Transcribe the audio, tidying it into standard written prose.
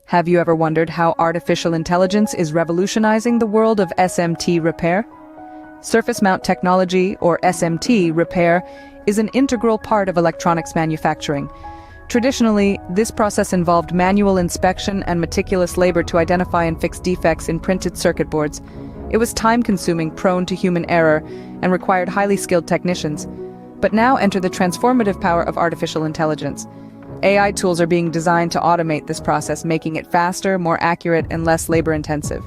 Have you ever wondered how artificial intelligence is revolutionizing the world of SMT repair? Surface mount technology, or SMT repair, is an integral part of electronics manufacturing. Traditionally, this process involved manual inspection and meticulous labor to identify and fix defects in printed circuit boards. It was time-consuming, prone to human error, and required highly skilled technicians. But now enter the transformative power of artificial intelligence. AI tools are being designed to automate this process, making it faster, more accurate, and less labor-intensive.